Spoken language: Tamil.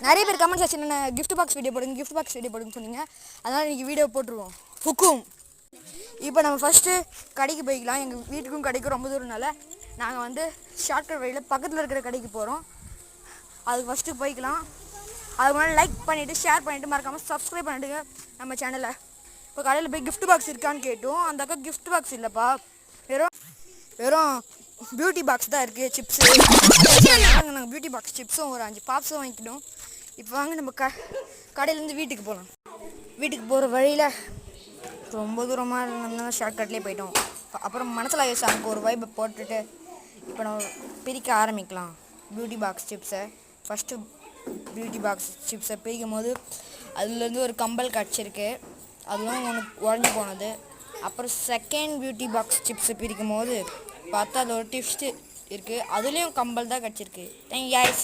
நிறைய பேர் கமெண்ட் செக்ஷன்ல gift box வீடியோ போடுங்க சொன்னீங்க. அதனால இன்னைக்கு வீடியோ போட்டுருவோம். ஹுக்கும். இப்போ நம்ம ஃபர்ஸ்ட் கடைக்கு போய்க்கலாம். எங்க வீட்டுக்கும் கடைக்கும் ரொம்ப தூரம்னால நாங்க வந்து ஷார்ட்கட் வழியில பக்கத்துல இருக்கிற கடைக்கு போறோம். அதுக்கு ஃபர்ஸ்ட் போய்க்கலாம். அதுக்கு முன்னாடி லைக் பண்ணிட்டு ஷேர் பண்ணிட்டு மறக்காம சப்ஸ்கிரைப் பண்ணிடுங்க நம்ம சேனலை. இப்போ கடையில் போய் gift box இருக்கான்னு கேட்டோம். அந்த அக்கா gift box இல்லைப்பா, வெறும் பியூட்டி பாக்ஸ் தான் இருக்குது. சிப்ஸு நாங்கள் பியூட்டி பாக்ஸ் சிப்ஸும் ஒரு 5 பாப்ஸும் வாங்கிக்கிட்டோம். இப்போ வாங்க நம்ம கடையிலேருந்து வீட்டுக்கு போகலாம். வீட்டுக்கு போகிற வழியில் ரொம்ப தூரமாக இருந்தோம்னா ஷார்ட்கட்லேயே போயிட்டோம். அப்புறம் மனசில் சாங்க்கு ஒரு வைப்பை போட்டுட்டு இப்போ நம்ம பிரிக்க ஆரம்பிக்கலாம் பியூட்டி பாக்ஸ் சிப்ஸை. ஃபஸ்ட்டு பியூட்டி பாக்ஸ் சிப்ஸை பிரிக்கும் போது அதுலேருந்து ஒரு கம்பல் கிடச்சிருக்கு, அதுவும் ஒன்று உடஞ்சி போனது. அப்புறம் செகண்ட் பியூட்டி பாக்ஸ் சிப்ஸை பிரிக்கும் போது பார்த்தா அது ஒரு டிப்ஸ்ட்டு இருக்குது, அதுலேயும் கம்பல் தான் கிடச்சிருக்கு. Thank you guys.